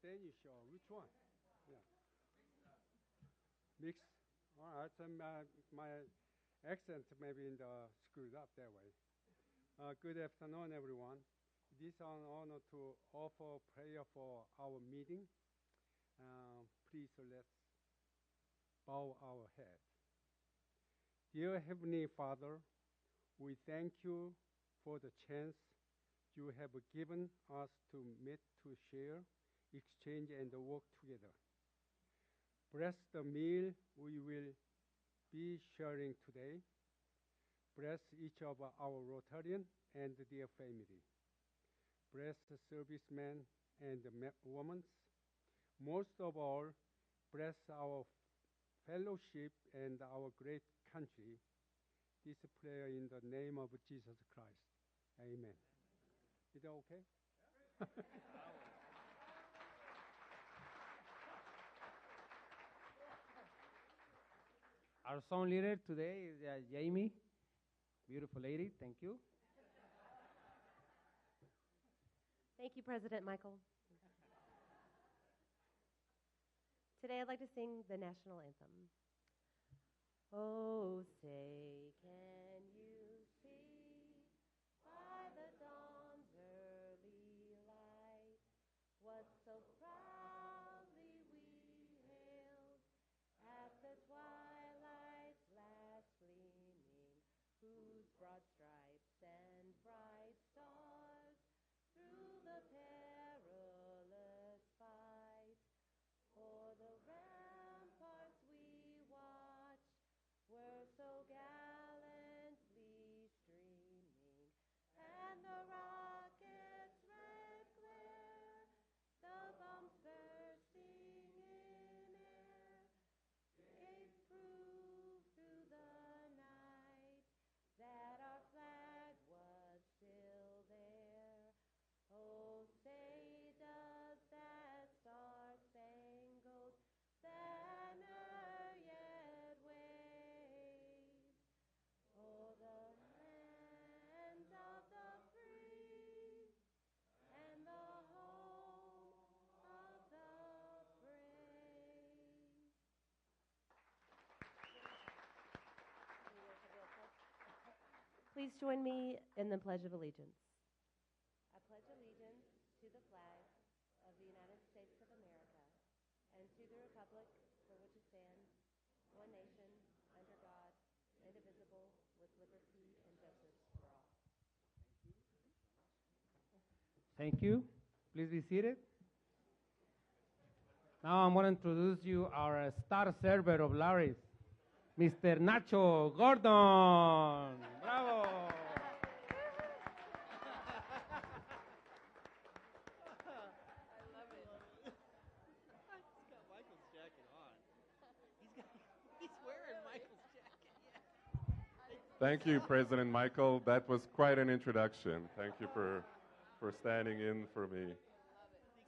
Danish or which one? Yeah. Mix. All right. So my accent maybe screwed up that way. Good afternoon, everyone. It is an honor to offer prayer for our meeting. Please let's bow our head. Dear Heavenly Father, we thank you for the chance you have given us to meet, to share, exchange, and work together. Bless the meal we will be sharing today. Bless each of our Rotarian and their family. Bless the servicemen and the women. Most of all, bless our fellowship and our great country. This prayer in the name of Jesus Christ. Amen. Is that okay? Our song leader today is Jaime. Beautiful lady. Thank you. Thank you, President Michael. Today I'd like to sing the National Anthem. Oh, say, can you see by the dawn's early light what so proudly we hailed at the twilight's last gleaming, whose broad stripes and bright stars through the perilous fight o'er the ramparts we watched were so gallantly streaming, and the rocket's red glare, the bombs bursting in air, gave proof through the night that our flag was still there. Oh, say does that star-spangled banner yet wave o'er the land of the free and the home of the brave? Please join me in the Pledge of Allegiance. I pledge allegiance to the flag of the United States of America and to the republic for which it stands, one nation, under God, indivisible, with liberty and justice for all. Thank you. Please be seated. Now I'm going to introduce you our star server of Lawry's, Mr. Nacho Gordon. Bravo. Thank you, President Michael. That was quite an introduction. Thank you for standing in for me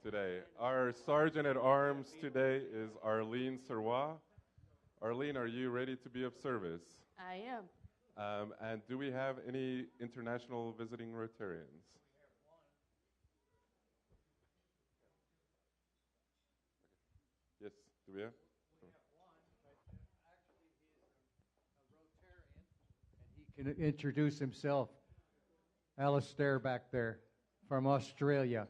today. Our Sergeant at Arms today is Arleen Sirois. Arleen, are you ready to be of service? I am. And do we have any international visiting Rotarians? Yes, do we have? He can introduce himself. Alistair back there from Australia.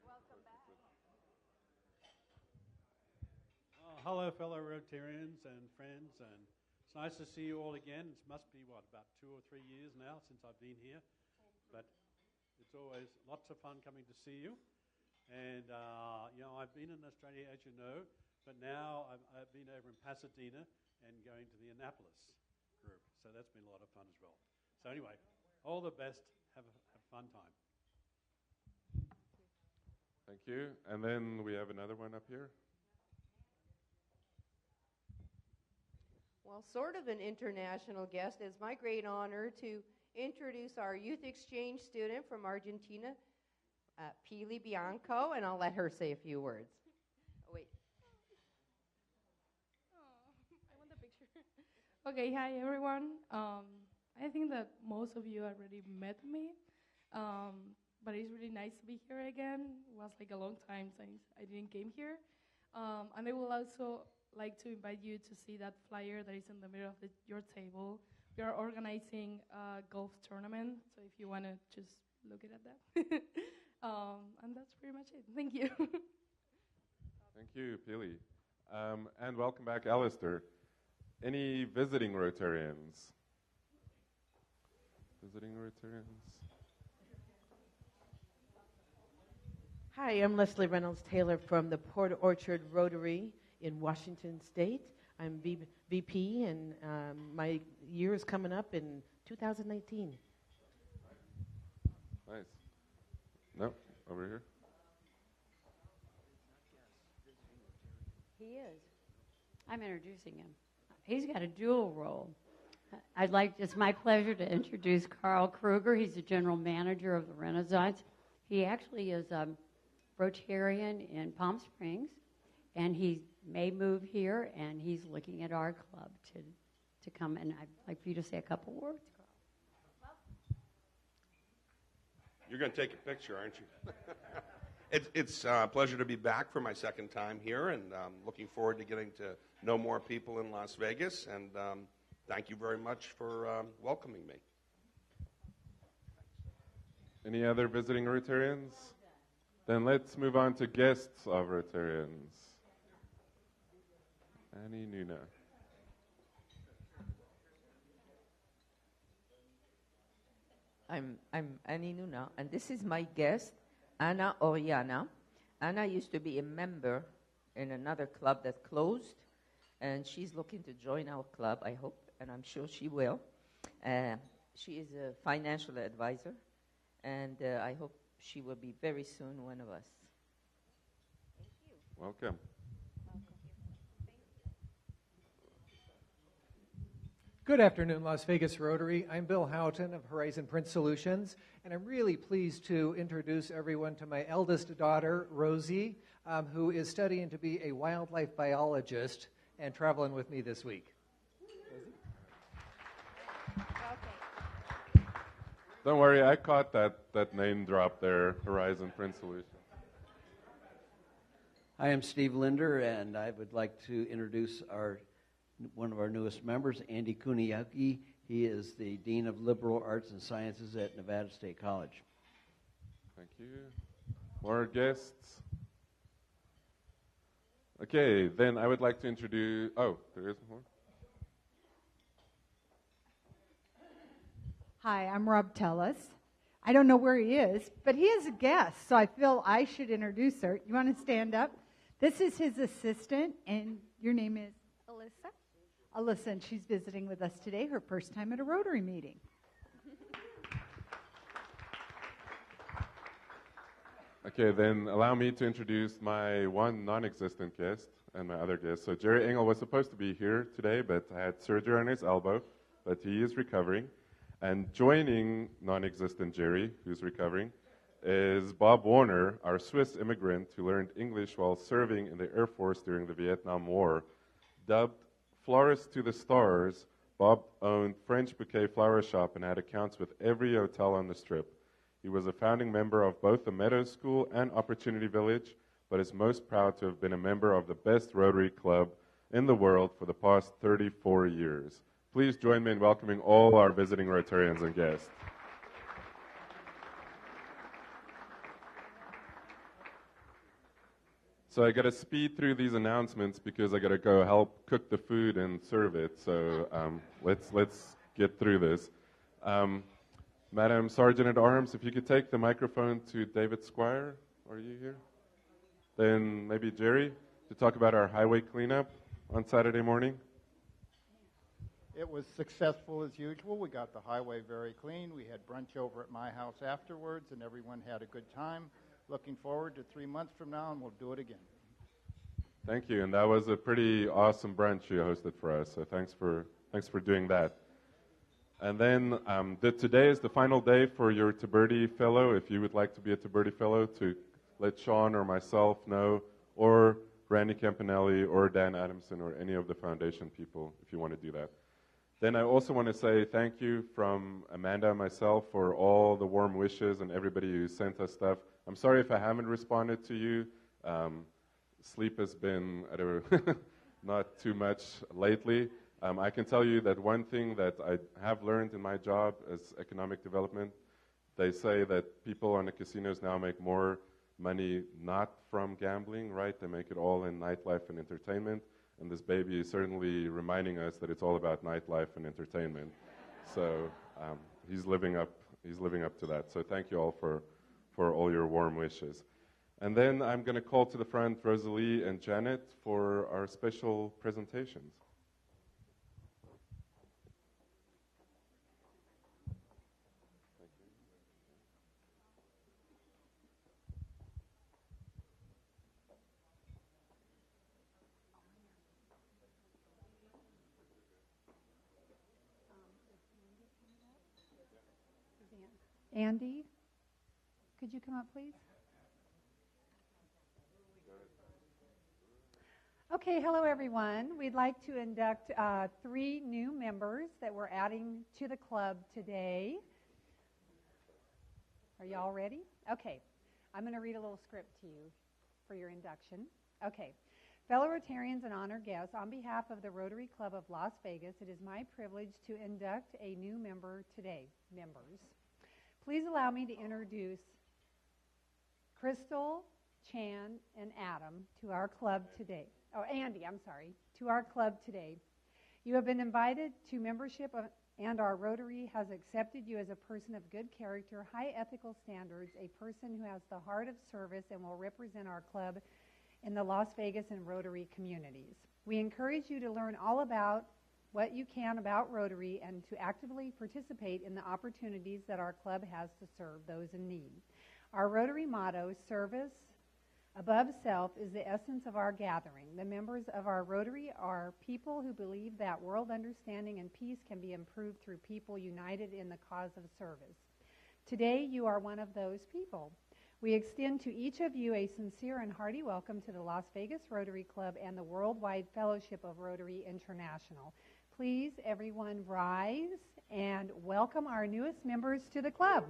Welcome back. Hello, fellow Rotarians and friends, and it's nice to see you all again. It must be, about 2 or 3 years now since I've been here, but it's always lots of fun coming to see you. And, I've been in Australia, as you know, but now I've been over in Pasadena and going to the Annapolis group. So that's been a lot of fun as well. So anyway, all the best. Have a fun time. Thank you. And then we have another one up here. Well, sort of an international guest. It's my great honor to introduce our youth exchange student from Argentina, Pili Bianco, and I'll let her say a few words. Oh, wait. Oh, I want the picture. Okay, hi everyone. I think that most of you already met me, but it's really nice to be here again. It was like a long time since I didn't came here. And I would also like to invite you to see that flyer that is in the middle of your table. We are organizing a golf tournament, so if you want to just look at that. And that's pretty much it. Thank you. Thank you, Pili. And welcome back, Alistair. Any visiting Rotarians? Visiting Rotarians? Hi, I'm Leslie Reynolds Taylor from the Port Orchard Rotary in Washington State. I'm VP, and my year is coming up in 2019. Nice. No, over here. He is. I'm introducing him. He's got a dual role. It's my pleasure to introduce Carl Kruger. He's the general manager of the Renaissance. He actually is a Rotarian in Palm Springs, and he may move here, and he's looking at our club to come, and I'd like for you to say a couple words, Carl. You're going to take a picture, aren't you? It's a pleasure to be back for my second time here, and looking forward to getting to know more people in Las Vegas, and thank you very much for welcoming me. Any other visiting Rotarians? Then let's move on to guests of Rotarians. Annie Nuna. I'm Annie Nuna, and this is my guest, Anna Oriana. Anna used to be a member in another club that closed, and she's looking to join our club, I hope, and I'm sure she will. She is a financial advisor, and I hope she will be very soon one of us. Thank you. Welcome. Good afternoon, Las Vegas Rotary. I'm Bill Houghton of Horizon Print Solutions, and I'm really pleased to introduce everyone to my eldest daughter, Rosie, who is studying to be a wildlife biologist and traveling with me this week. Don't worry, I caught that name drop there, Horizon Print Solutions. I am Steve Linder, and I would like to introduce one of our newest members, Andy Kuniaki. He is the Dean of Liberal Arts and Sciences at Nevada State College. Thank you. More guests? Okay, then I would like to introduce, there is more. Hi, I'm Rob Tellis. I don't know where he is, but he is a guest, so I feel I should introduce her. You want to stand up? This is his assistant, and your name is? Alyssa. Alyssa, and she's visiting with us today, her first time at a Rotary meeting. Okay, then allow me to introduce my one non-existent guest and my other guest. So Jerry Engel was supposed to be here today, but had surgery on his elbow, but he is recovering. And joining non-existent Jerry, who's recovering, is Bob Warner, our Swiss immigrant who learned English while serving in the Air Force during the Vietnam War. Dubbed Florist to the Stars, Bob owned French Bouquet Flower Shop and had accounts with every hotel on the Strip. He was a founding member of both the Meadows School and Opportunity Village, but is most proud to have been a member of the best Rotary Club in the world for the past 34 years. Please join me in welcoming all our visiting Rotarians and guests. So I got to speed through these announcements because I got to go help cook the food and serve it. So let's get through this. Madam Sergeant at Arms, if you could take the microphone to David Squire. Are you here? Then maybe Jerry to talk about our highway cleanup on Saturday morning. It was successful as usual. We got the highway very clean. We had brunch over at my house afterwards, and everyone had a good time. Looking forward to 3 months from now, and we'll do it again. Thank you, and that was a pretty awesome brunch you hosted for us. So thanks for doing that. And then today is the final day for your Tiberti Fellow. If you would like to be a Tiberti Fellow, to let Sean or myself know, or Randy Campanelli or Dan Adamson or any of the foundation people if you want to do that. Then I also want to say thank you from Amanda and myself for all the warm wishes and everybody who sent us stuff. I'm sorry if I haven't responded to you. Sleep has been not too much lately. I can tell you that one thing that I have learned in my job as economic development, they say that people on the casinos now make more money not from gambling, right? They make it all in nightlife and entertainment. And this baby is certainly reminding us that it's all about nightlife and entertainment. So he's living up to that. So thank you all for all your warm wishes. And then I'm going to call to the front Rosalie and Janet for our special presentations. Andy, could you come up, please? Okay, hello everyone. We'd like to induct 3 new members that we're adding to the club today. Are you all ready? Okay, I'm going to read a little script to you for your induction. Okay, fellow Rotarians and honored guests, on behalf of the Rotary Club of Las Vegas, it is my privilege to induct a new member today. Please allow me to introduce Crystal, Chan, and Adam to our club today. Oh, Andy, I'm sorry, to our club today. You have been invited to membership and our Rotary has accepted you as a person of good character, high ethical standards, a person who has the heart of service and will represent our club in the Las Vegas and Rotary communities. We encourage you to learn all about what you can about Rotary and to actively participate in the opportunities that our club has to serve those in need. Our Rotary motto, service above self, is the essence of our gathering. The members of our Rotary are people who believe that world understanding and peace can be improved through people united in the cause of service. Today, you are one of those people. We extend to each of you a sincere and hearty welcome to the Las Vegas Rotary Club and the Worldwide Fellowship of Rotary International. Please, everyone, rise and welcome our newest members to the club.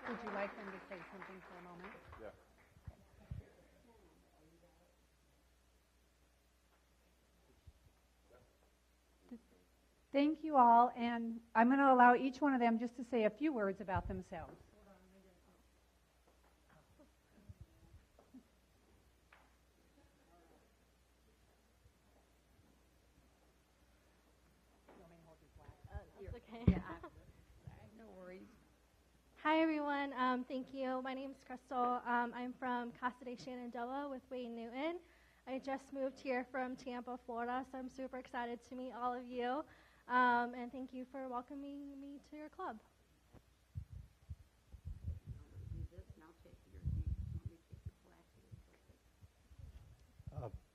Would you like them to say something for a moment? Yeah. Thank you all, and I'm going to allow each one of them just to say a few words about themselves. Okay. No worries. Hi, everyone. Thank you. My name is Crystal. I'm from Casa de Shenandoah with Wayne Newton. I just moved here from Tampa, Florida, so I'm super excited to meet all of you. And thank you for welcoming me to your club.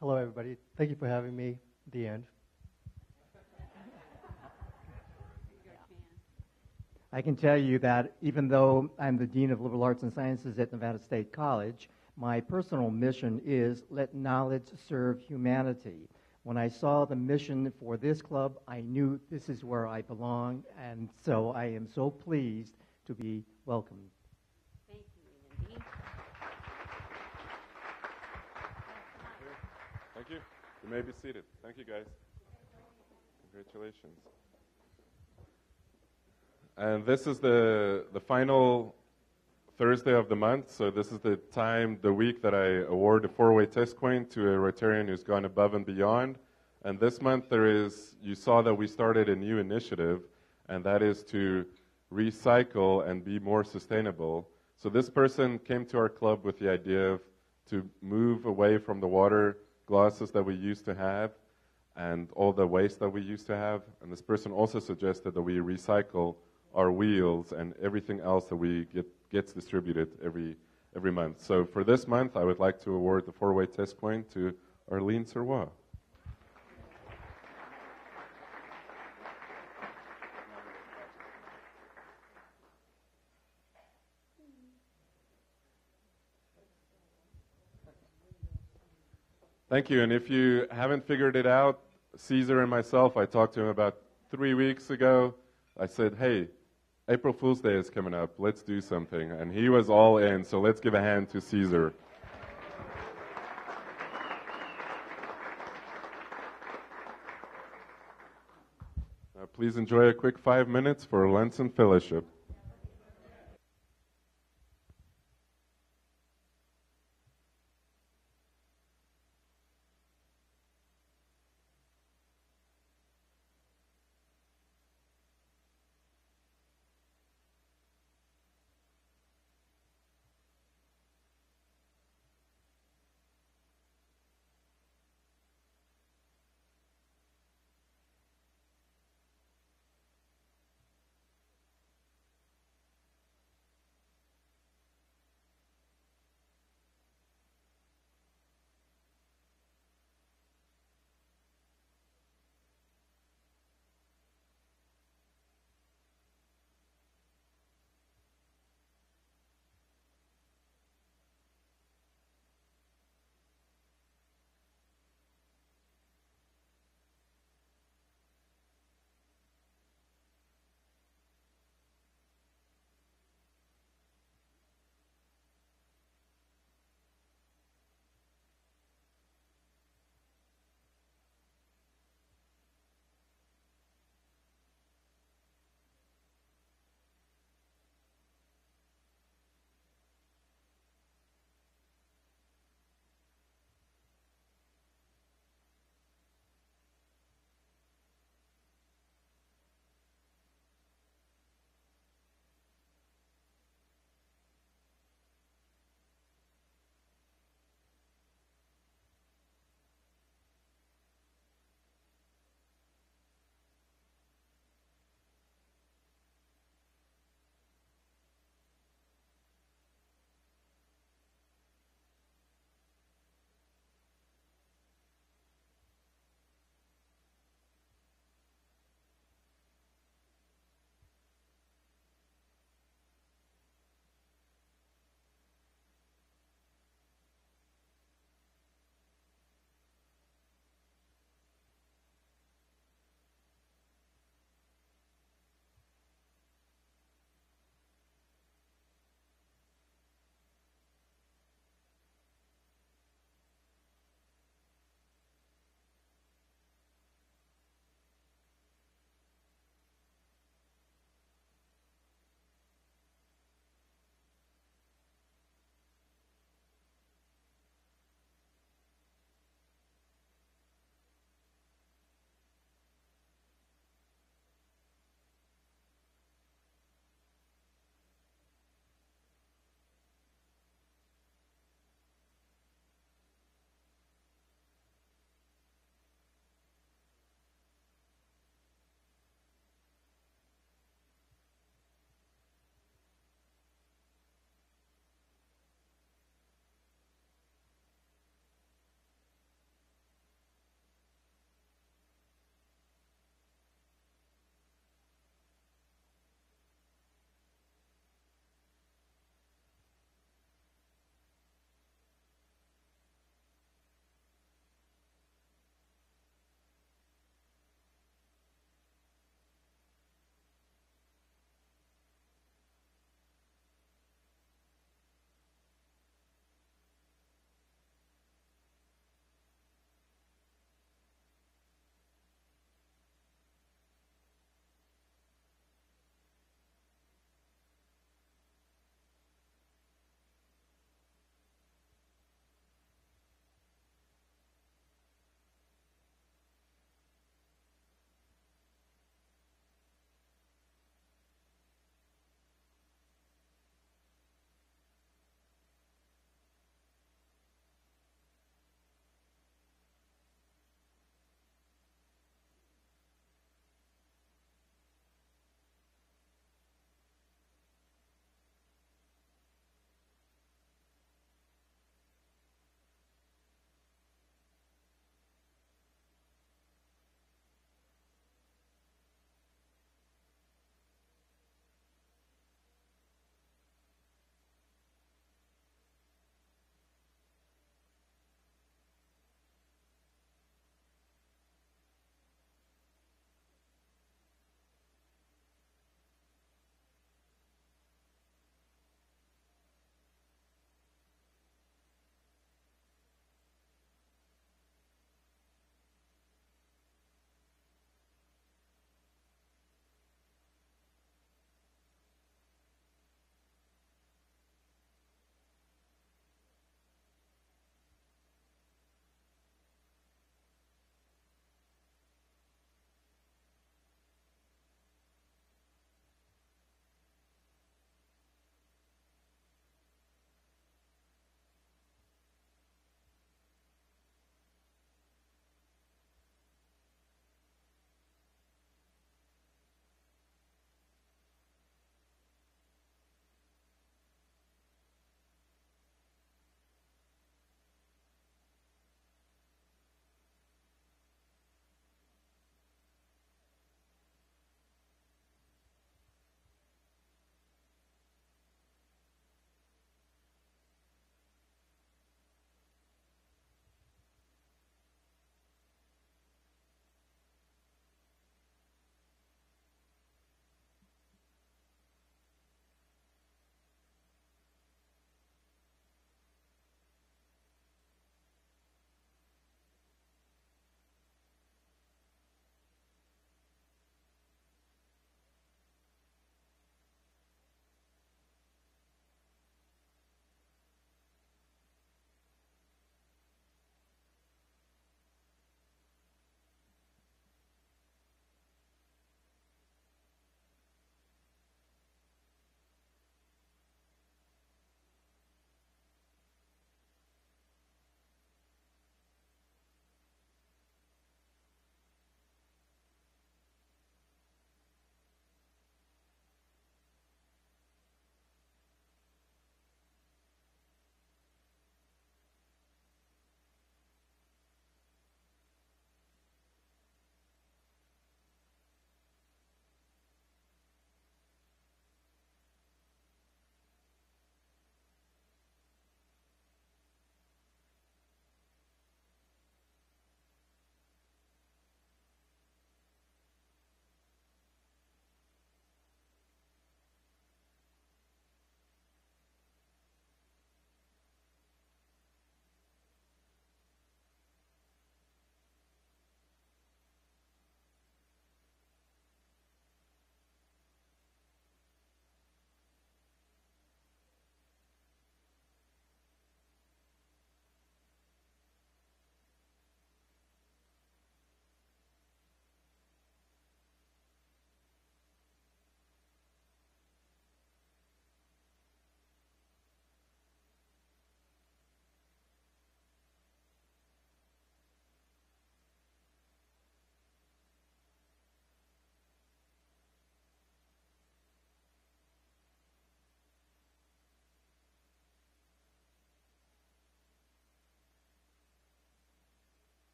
Hello, everybody. Thank you for having me. The end. I can tell you that even though I'm the Dean of Liberal Arts and Sciences at Nevada State College, my personal mission is let knowledge serve humanity. When I saw the mission for this club, I knew this is where I belong, and so I am so pleased to be welcomed. Thank you, Andy. Thank you. You may be seated. Thank you, guys. Congratulations. And this is the final Thursday of the month, so this is the week that I award a 4-way test coin to a Rotarian who's gone above and beyond. And this month you saw that we started a new initiative, and that is to recycle and be more sustainable. So this person came to our club with the idea to move away from the water glasses that we used to have and all the waste that we used to have. And this person also suggested that we recycle our wheels and everything else that we gets distributed every month. So for this month, I would like to award the 4-way test coin to Arleen Sirois. Thank you. And if you haven't figured it out, Cesar and myself, I talked to him about 3 weeks ago. I said, hey, April Fool's Day is coming up. Let's do something. And he was all in, so let's give a hand to Cesar. Please enjoy a quick 5 minutes for Lenten Fellowship.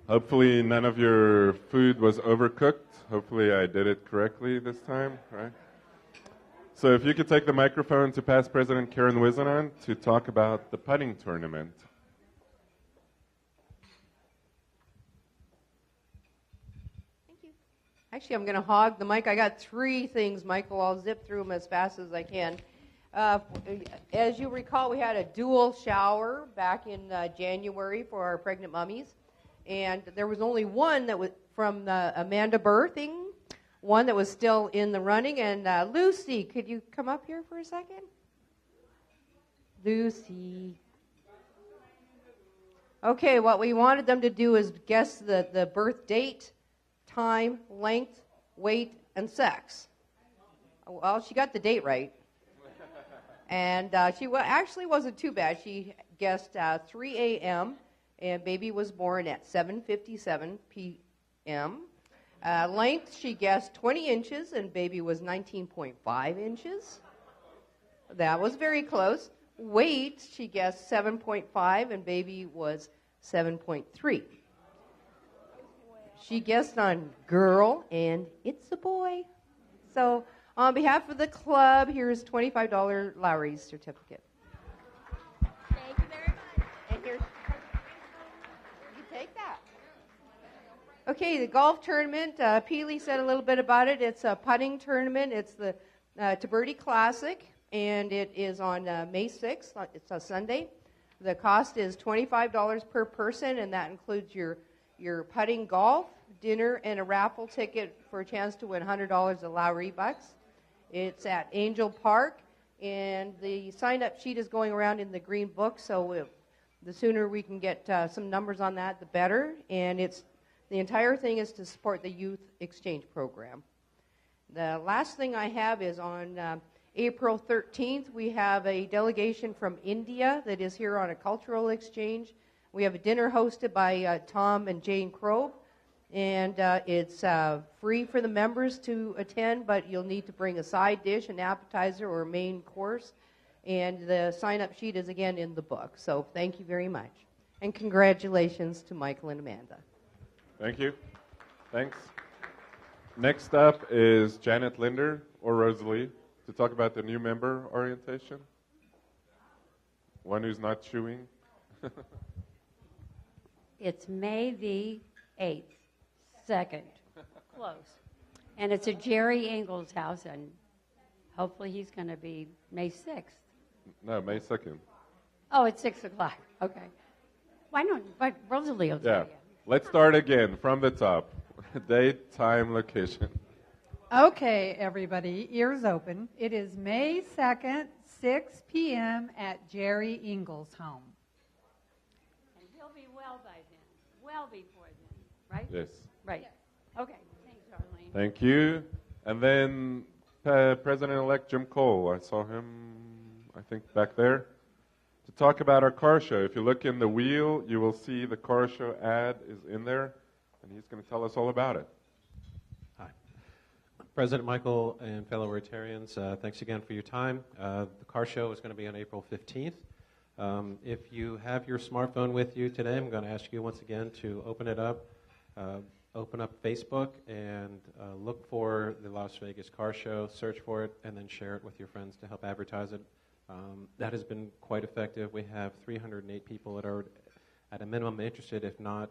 Hopefully none of your food was overcooked. Hopefully I did it correctly this time, right? So if you could take the microphone to past President Karen Whisenhunt to talk about the putting tournament. Actually, I'm going to hog the mic. I got 3 things, Michael. I'll zip through them as fast as I can. As you recall, we had a dual shower back in January for our pregnant mummies. And there was only one that was from the Amanda birthing, one that was still in the running. And Luci, could you come up here for a second? Luci. Okay, what we wanted them to do is guess the birth date, time, length, weight, and sex. Well, she got the date right. And she actually wasn't too bad. She guessed 3 a.m., and baby was born at 7:57 p.m. Length, she guessed 20 inches, and baby was 19.5 inches. That was very close. Weight, she guessed 7.5, and baby was 7.3. She guessed on girl, and it's a boy. So on behalf of the club, here's $25 Lawry's certificate. Thank you very much. And here's, you take that. Okay, the golf tournament, Peely said a little bit about it. It's a putting tournament. It's the Taberti Classic, and it is on May 6th. It's a Sunday. The cost is $25 per person, and that includes your putting golf, dinner, and a raffle ticket for a chance to win $100 of Lawry bucks. It's at Angel Park, and the sign-up sheet is going around in the green book, so the sooner we can get some numbers on that, the better. And the entire thing is to support the youth exchange program. The last thing I have is on April 13th, we have a delegation from India that is here on a cultural exchange. We have a dinner hosted by Tom and Jane Crow, and it's free for the members to attend, but you'll need to bring a side dish, an appetizer, or a main course. And the sign-up sheet is, again, in the book. So thank you very much. And congratulations to Michael and Amanda. Thank you. Thanks. Next up is Janet Linder, or Rosalie, to talk about the new member orientation. One who's not chewing. It's May the 8th, 2nd. Close. And it's at Jerry Engel's house, and hopefully he's going to be May 6th. No, May 2nd. Oh, it's 6 o'clock. Okay. Why not? But Rosalie will tell you. Let's start again from the top. Date, time, location. Okay, everybody, ears open. It is May 2nd, 6 p.m. at Jerry Engel's home. And he'll be well by then. Well before then, right? Yes. Right. Yes. Okay. Thanks, Arleen. Thank you. And then President-elect Jim Cole. I saw him, I think, back there. To talk about our car show. If you look in the wheel, you will see the car show ad is in there, and he's going to tell us all about it. Hi. President Michael and fellow Rotarians, thanks again for your time. The car show is going to be on April 15th. If you have your smartphone with you today, I'm going to ask you once again to open it up, open up Facebook, and look for the Las Vegas Car Show, search for it, and then share it with your friends to help advertise it. That has been quite effective. We have 308 people that are at a minimum interested, if not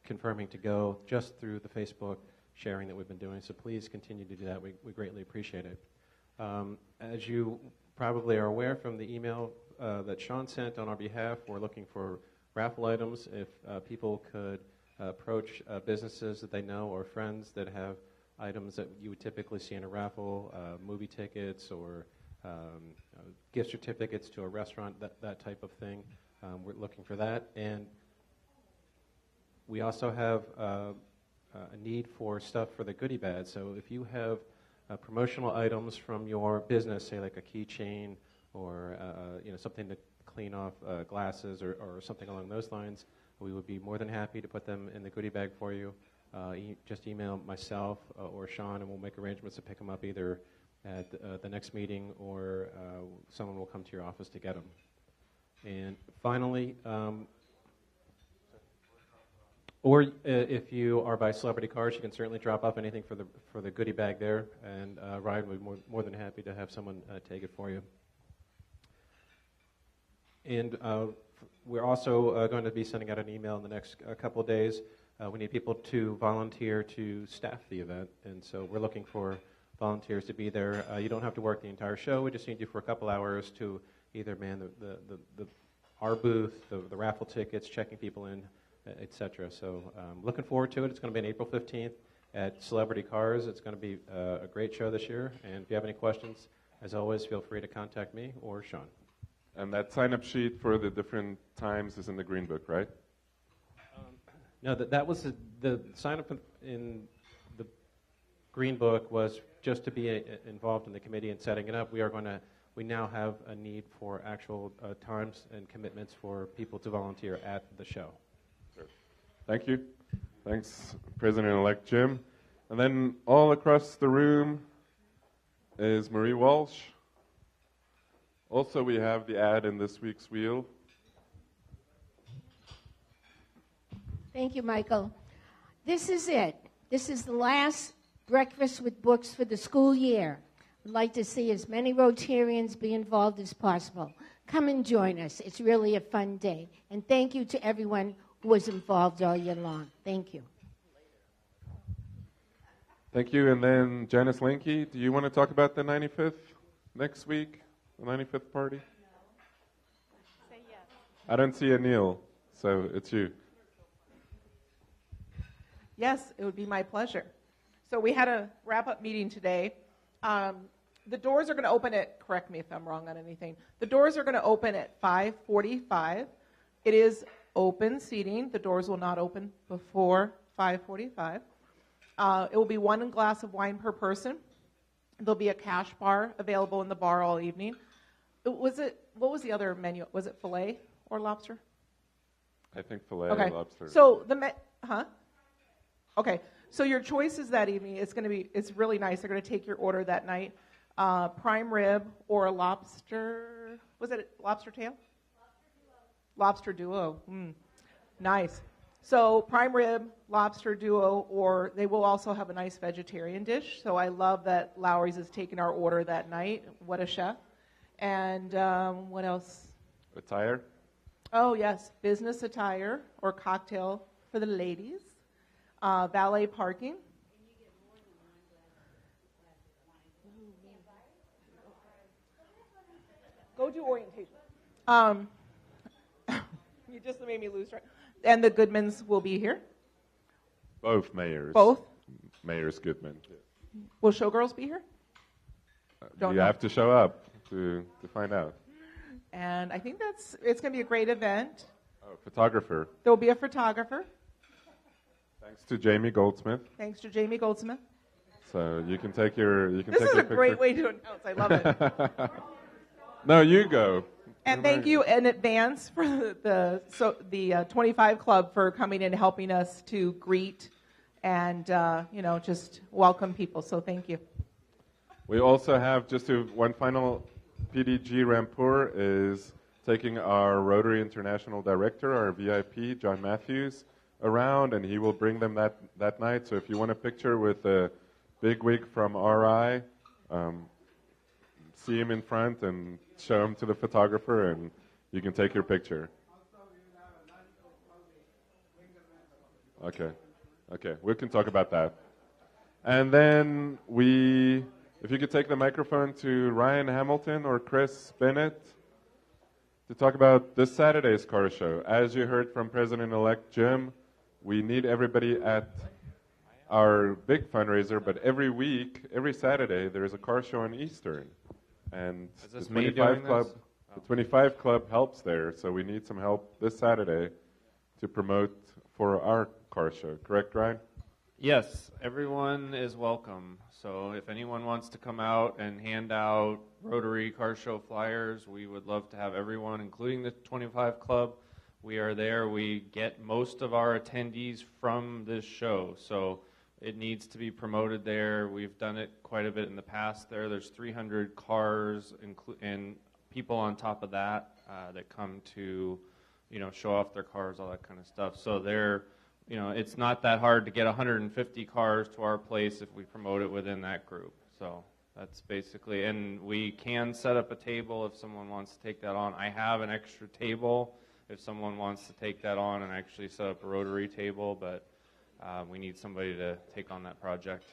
confirming to go, just through the Facebook sharing that we've been doing. So please continue to do that. We greatly appreciate it. As you probably are aware from the email that Sean sent on our behalf, we're looking for raffle items. If people could approach businesses that they know or friends that have items that you would typically see in a raffle, movie tickets or gift certificates to a restaurant, that type of thing. We're looking for that. And we also have a need for stuff for the goodie bag. So if you have promotional items from your business, say like a keychain or something to clean off glasses or something along those lines, we would be more than happy to put them in the goodie bag for you. Just email myself or Sean, and we'll make arrangements to pick them up either at the next meeting, or someone will come to your office to get them. And finally, Or if you are by Celebrity Cars, you can certainly drop off anything for the goodie bag there, and Ryan would be more than happy to have someone take it for you. And we're also going to be sending out an email in the next couple of days. We need people to volunteer to staff the event, and so we're looking for volunteers to be there. You don't have to work the entire show. We just need you for a couple hours to either man our booth, the raffle tickets, checking people in, etc. So looking forward to it. It's going to be on April 15th at Celebrity Cars. It's going to be a great show this year. And if you have any questions, as always, feel free to contact me or Sean. And that sign-up sheet for the different times is in the Green Book, right? No, that was the sign-up in the Green Book was just to be involved in the committee and setting it up. We now have a need for actual times and commitments for people to volunteer at the show. Thank you. Thanks, President-elect Jim. And then all across the room is Marie Walsh. Also, we have the ad in this week's wheel. Thank you, Michael. This is it. This is the last breakfast with books for the school year. I'd like to see as many Rotarians be involved as possible. Come and join us. It's really a fun day. And thank you to everyone who was involved all year long. Thank you. Thank you. And then Janice Linke, do you want to talk about the 95th next week, the 95th party? Say yes. I don't see a Neil, so it's you. Yes, it would be my pleasure. So we had a wrap-up meeting today. The doors are going to open at, correct me if I'm wrong on anything, the doors are going to open at 5:45. It is open seating. The doors will not open before 5:45. It will be 1 glass of wine per person. There'll be a cash bar available in the bar all evening. What was the other menu? Was it filet or lobster? I think filet Okay. or lobster. So Okay. So your choices that evening, it's really nice. They're going to take your order that night. Prime rib or a lobster. Was it a lobster tail? Lobster duo. Nice. So prime rib, lobster duo, or they will also have a nice vegetarian dish. So I love that Lawry's is taking our order that night. What a chef. And what else? Attire? Oh, yes. Business attire or cocktail for the ladies. Valet parking. Go do orientation. You just made me lose track. And the Goodmans will be here. Both mayors. Both? Mayors Goodman. Will Showgirls be here? You have to show up to find out. And I think it's going to be a great event. Oh, photographer. There will be a photographer. Thanks to Jaime Goldsmith. Thanks to Jaime Goldsmith. So you can take your. This is a great way to announce. I love it. No, you go. And thank you in advance for the 25 Club for coming in and helping us to greet and just welcome people. So thank you. We also have one final PDG Rampur is taking our Rotary International Director, our VIP, John Matthews, around, and he will bring them that night. So if you want a picture with a bigwig from RI, see him in front and show him to the photographer, and you can take your picture. Okay, we can talk about that. And then if you could take the microphone to Ryan Hamilton or Chris Bennett to talk about this Saturday's car show. As you heard from President-elect Jim, we need everybody at our big fundraiser, but every week, every Saturday, there is a car show on Eastern. And the 25 Club helps there, so we need some help this Saturday to promote for our car show. Correct, Ryan? Yes, everyone is welcome. So if anyone wants to come out and hand out Rotary car show flyers, we would love to have everyone, including the 25 Club. We are there. We get most of our attendees from this show, so it needs to be promoted there. We've done it quite a bit in the past there. There's 300 cars and people on top of that that come to, show off their cars, all that kind of stuff. So it's not that hard to get 150 cars to our place if we promote it within that group. So that's basically, and we can set up a table if someone wants to take that on. I have an extra table if someone wants to take that on and actually set up a Rotary table, but we need somebody to take on that project.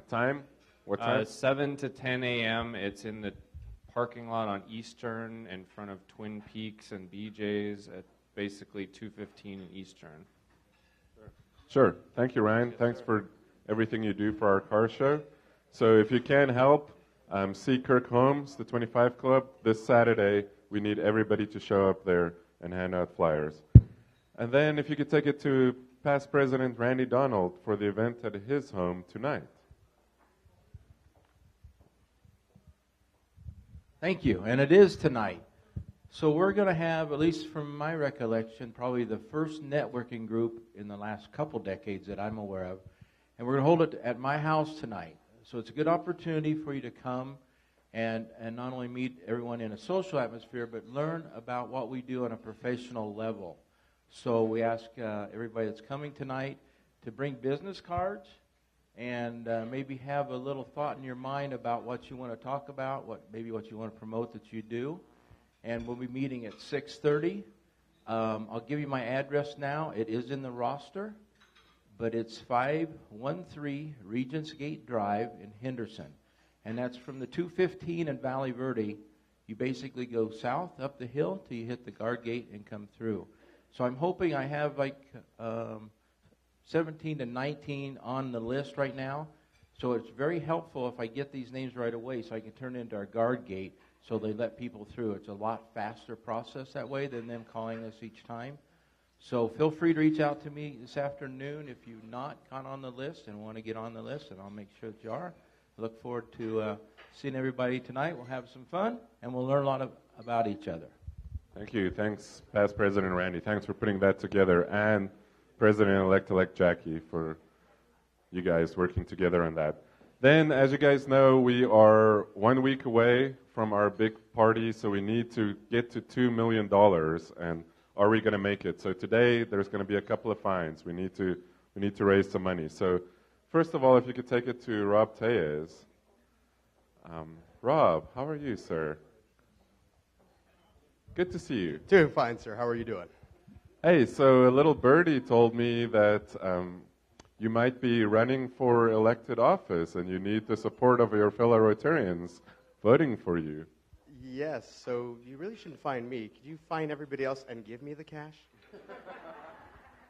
Time? What time? 7 to 10 a.m. It's in the parking lot on Eastern in front of Twin Peaks and BJ's at basically 215 Eastern. Sure. Thank you, Ryan. Thanks for everything you do for our car show. So if you can help, see Kirk Holmes, the 25 Club, this Saturday. We need everybody to show up there and hand out flyers. And then if you could take it to past President Randy Donald for the event at his home tonight. Thank you. And it is tonight. So we're going to have, at least from my recollection, probably the first networking group in the last couple decades that I'm aware of. And we're going to hold it at my house tonight. So it's a good opportunity for you to come and not only meet everyone in a social atmosphere, but learn about what we do on a professional level. So we ask everybody that's coming tonight to bring business cards and maybe have a little thought in your mind about what you want to talk about, maybe what you want to promote that you do. And we'll be meeting at 6:30. I'll give you my address now. It is in the roster, but it's 513 Regents Gate Drive in Henderson. And that's from the 215 in Valley Verde. You basically go south up the hill till you hit the guard gate and come through. So I'm hoping I have like 17 to 19 on the list right now. So it's very helpful if I get these names right away so I can turn it into our guard gate so they let people through. It's a lot faster process that way than them calling us each time. So feel free to reach out to me this afternoon if you've not got on the list and want to get on the list, and I'll make sure that you are. I look forward to seeing everybody tonight. We'll have some fun, and we'll learn a lot about each other. Thank you. Thanks, past President Randy. Thanks for putting that together, and President-elect Jackie for you guys working together on that. Then, as you guys know, we are 1 week away from our big party, so we need to get to $2 million, and are we going to make it? So today, there's going to be a couple of fines. We need to raise some money. So first of all, if you could take it to Rob Tellez. Rob, how are you, sir? Good to see you. Doing fine, sir. How are you doing? Hey, so a little birdie told me that you might be running for elected office and you need the support of your fellow Rotarians voting for you. Yes, so you really shouldn't find me. Could you find everybody else and give me the cash?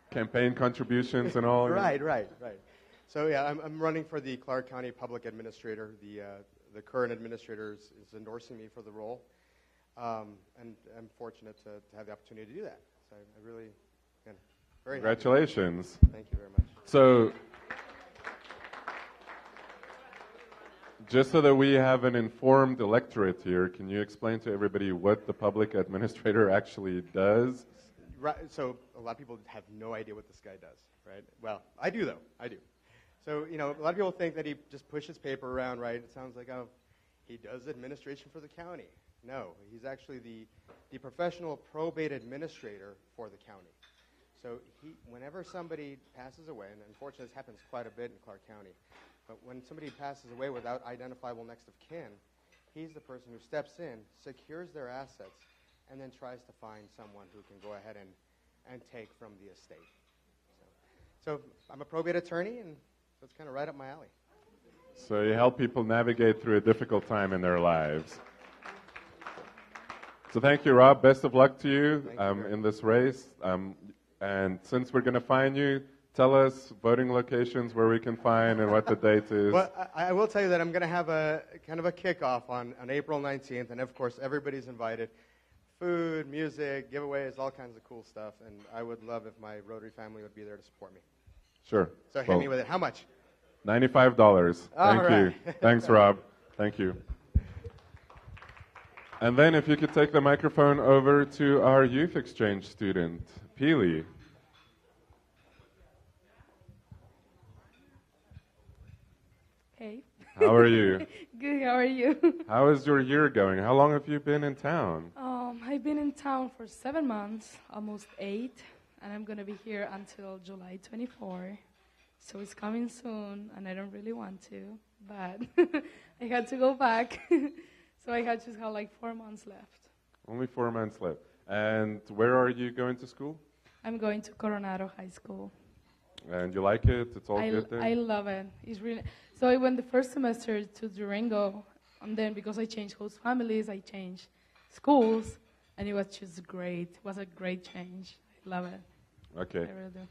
Campaign contributions and all? Right. So yeah, I'm running for the Clark County Public Administrator. The current administrator is endorsing me for the role. And I'm fortunate to have the opportunity to do that. So I really am very Congratulations. happy. Thank you very much. So, just so that we have an informed electorate here, can you explain to everybody what the public administrator actually does? Right, so a lot of people have no idea what this guy does, right? Well, I do, though. I do. So, a lot of people think that he just pushes paper around, right? It sounds like, oh, he does administration for the county. No, he's actually the professional probate administrator for the county. So whenever somebody passes away, and unfortunately this happens quite a bit in Clark County, but when somebody passes away without identifiable next of kin, he's the person who steps in, secures their assets, and then tries to find someone who can go ahead and take from the estate. So I'm a probate attorney, and so it's kind of right up my alley. So you help people navigate through a difficult time in their lives. So thank you, Rob. Best of luck to you in this race. And since we're going to find you, tell us voting locations where we can find and what the date is. Well, I will tell you that I'm going to have a kind of a kickoff on April 19th, and of course everybody's invited. Food, music, giveaways, all kinds of cool stuff, and I would love if my Rotary family would be there to support me. Sure. So hit me with it. How much? $95. Thank you. Thanks, Rob. Thank you. And then if you could take the microphone over to our youth exchange student, Peely. Hey. How are you? Good, how are you? How is your year going? How long have you been in town? I've been in town for 7 months, almost 8. and I'm going to be here until July 24. So it's coming soon, and I don't really want to, but I had to go back. So I just have like 4 months left. Only 4 months left. And where are you going to school? I'm going to Coronado High School. And you like it? It's all good there? I love it. It's really so. I went the first semester to Durango, and then because I changed host families, I changed schools, and it was just great. It was a great change. I love it. Okay. I really do.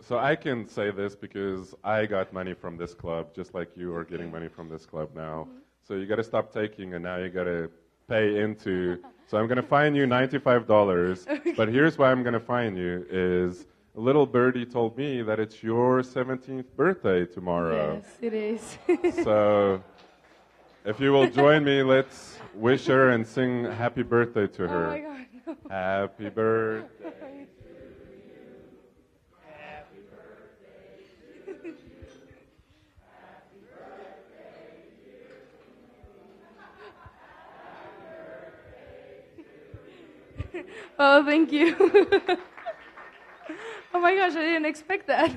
So I can say this because I got money from this club, just like you are getting money from this club now. Mm-hmm. So you got to stop taking, and now you got to pay into. So I'm going to fine you $95. Okay. But here's why I'm going to fine you is. A little birdie told me that it's your 17th birthday tomorrow. Yes, it is. So, if you will join me, let's wish her and sing happy birthday to her. Oh my God, no. Happy birthday. Happy birthday. Happy birthday. Oh, thank you. Oh my gosh, I didn't expect that.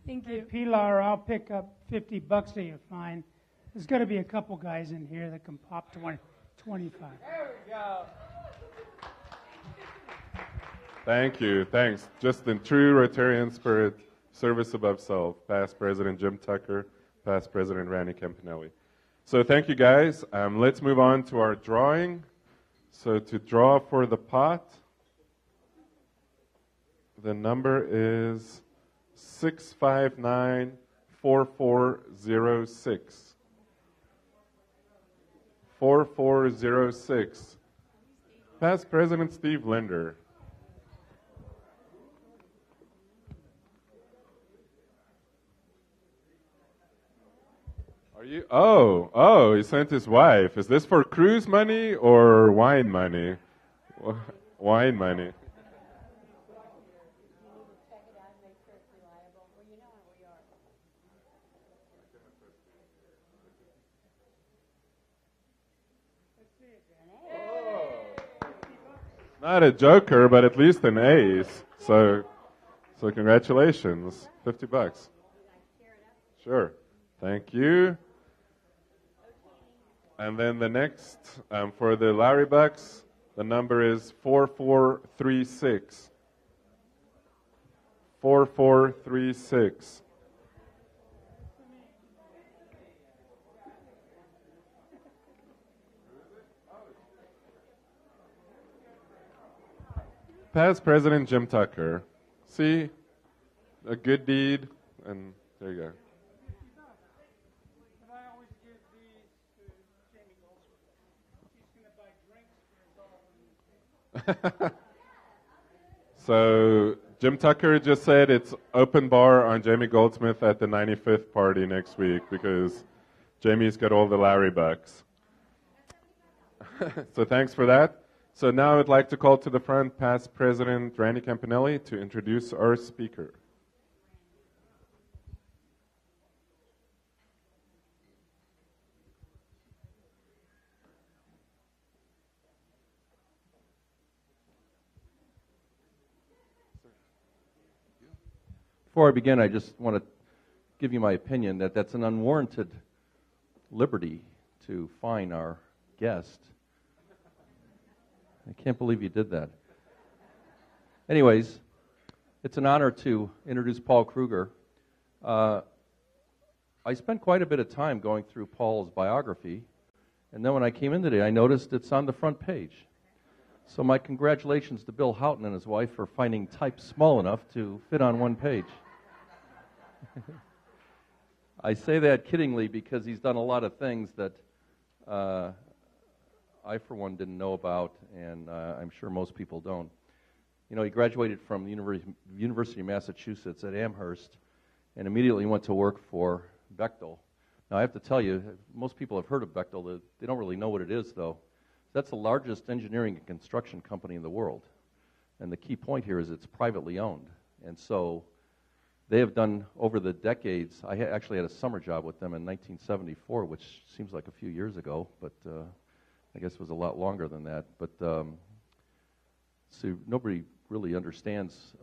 Thank you. Hey, Pilar, I'll pick up $50 of your fine. There's got to be a couple guys in here that can pop 25. There we go. Thank you. Thanks. Just in true Rotarian spirit, service above self. Past President Jim Tucker, past President Randy Campanelli. So thank you, guys. Let's move on to our drawing. So to draw for the pot, the number is 659-4406. 4406. Past President Steve Linder. Are you? Oh, he sent his wife. Is this for cruise money or wine money? Wine money. Not a joker, but at least an ace. So congratulations, $50. Sure, thank you. And then the next for the Lawry bucks, the number is 4436. 4436. Past President Jim Tucker. See, a good deed, and there you go. But I always give these to Jaime Goldsmith. He's going to buy drinks for his all. So Jim Tucker just said it's open bar on Jaime Goldsmith at the 95th party next week because Jamie's got all the Lawry bucks. So thanks for that. So now I'd like to call to the front past President Randy Campanelli to introduce our speaker. Before I begin, I just want to give you my opinion that that's an unwarranted liberty to fine our guest. I can't believe you did that. Anyways, it's an honor to introduce Paul Kruger. I spent quite a bit of time going through Paul's biography, and then when I came in today, I noticed it's on the front page. So my congratulations to Bill Houghton and his wife for finding type small enough to fit on one page. I say that kiddingly because he's done a lot of things that I, for one, didn't know about, and I'm sure most people don't. You know, he graduated from the University of Massachusetts at Amherst and immediately went to work for Bechtel. Now, I have to tell you, most people have heard of Bechtel. They don't really know what it is, though. That's the largest engineering and construction company in the world. And the key point here is it's privately owned. And so they have done, over the decades, I actually had a summer job with them in 1974, which seems like a few years ago, but I guess it was a lot longer than that. But so nobody really understands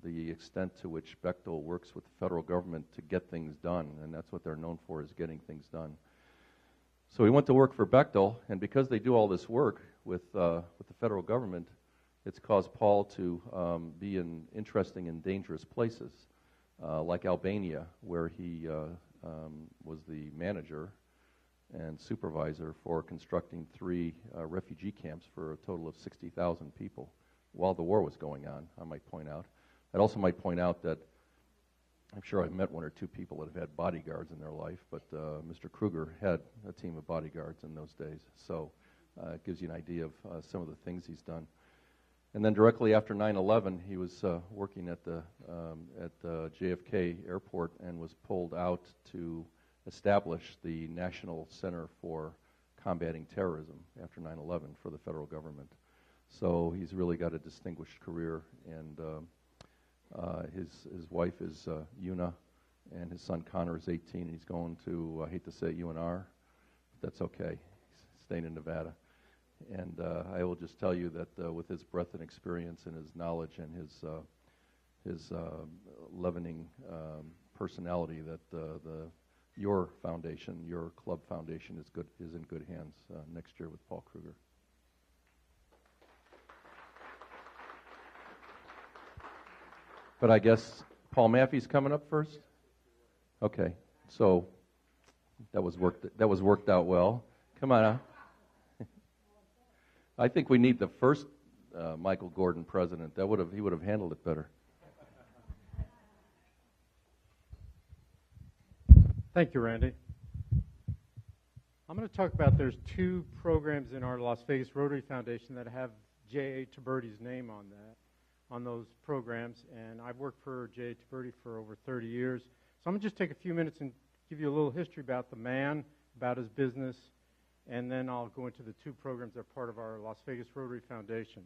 the extent to which Bechtel works with the federal government to get things done, and that's what they're known for, is getting things done. So he went to work for Bechtel, and because they do all this work with the federal government, it's caused Paul to be in interesting and dangerous places, like Albania, where he was the manager and supervisor for constructing 3 refugee camps for a total of 60,000 people while the war was going on, I might point out. I also might point out that I'm sure I've met 1 or 2 people that have had bodyguards in their life, but Mr. Kruger had a team of bodyguards in those days. So it gives you an idea of some of the things he's done. And then directly after 9/11, he was working at the JFK airport and was pulled out to establish the National Center for Combating Terrorism after 9/11 for the federal government. So he's really got a distinguished career, and his wife is Una, and his son Connor is 18, and he's going to, I hate to say UNR, but that's okay. He's staying in Nevada. And I will just tell you that with his breadth and experience and his knowledge and his leavening personality, that your foundation, your club foundation, is in good hands next year with Paul Kruger. But I guess Paul Maffey's coming up first. Okay, so that was worked out well. Come on, huh? I think we need the first Michael Gordon president. He would have handled it better. Thank you, Randy. I'm going to talk about there's 2 programs in our Las Vegas Rotary Foundation that have J.A. Tiberti's name on those programs, and I've worked for J.A. Tiberti for over 30 years. So I'm going to just take a few minutes and give you a little history about the man, about his business, and then I'll go into the 2 programs that are part of our Las Vegas Rotary Foundation.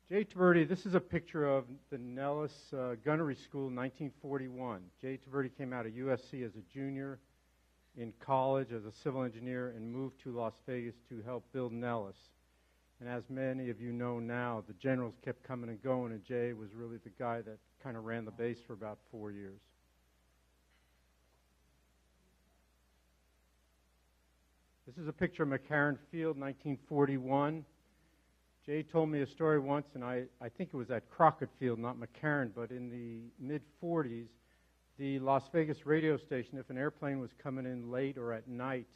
J. Tiberti, this is a picture of the Nellis Gunnery School in 1941. J. Tiberti came out of USC as a junior, in college as a civil engineer, and moved to Las Vegas to help build Nellis. And as many of you know now, the generals kept coming and going, and Jay was really the guy that kind of ran the base for about 4 years. This is a picture of McCarran Field, 1941. Jay told me a story once, and I think it was at Crockett Field, not McCarran, but in the mid-40s, the Las Vegas radio station, if an airplane was coming in late or at night,